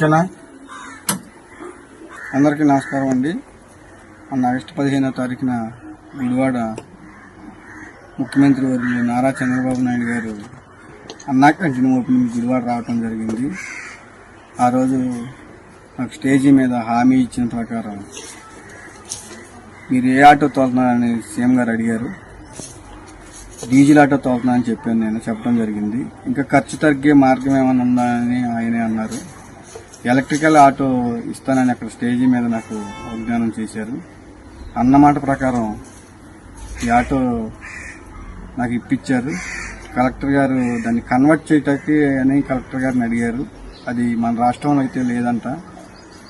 ఓకేనా? అందరికీ నమస్కారం అండి. మొన్న ఆగస్టు 15వ తారీఖున గుడివాడ ముఖ్యమంత్రి వర్యులు నారా చంద్రబాబు నాయుడు గారు అన్నా క్యాంటీన్ ఓపెనింగ్ గుడివాడ రావటం జరిగింది. ఆ రోజు నాకు స్టేజీ మీద హామీ ఇచ్చిన ప్రకారం మీరు ఏ ఆటో తోలుతున్నారని సీఎం గారు అడిగారు. డీజిల్ ఆటో తోలుతున్నా అని చెప్పాను, నేను చెప్పడం జరిగింది. ఇంకా ఖర్చు తగ్గే మార్గం ఏమైనా ఉందా అని ఆయనే అన్నారు. ఎలక్ట్రికల్ ఆటో ఇస్తానని అక్కడ స్టేజీ మీద నాకు వాగ్దానం చేశారు. అన్నమాట ప్రకారం ఈ ఆటో నాకు ఇప్పించారు. కలెక్టర్ గారు దాన్ని కన్వర్ట్ చేయటానికి అని కలెక్టర్ గారిని అడిగారు. అది మన రాష్ట్రంలో అయితే లేదంట.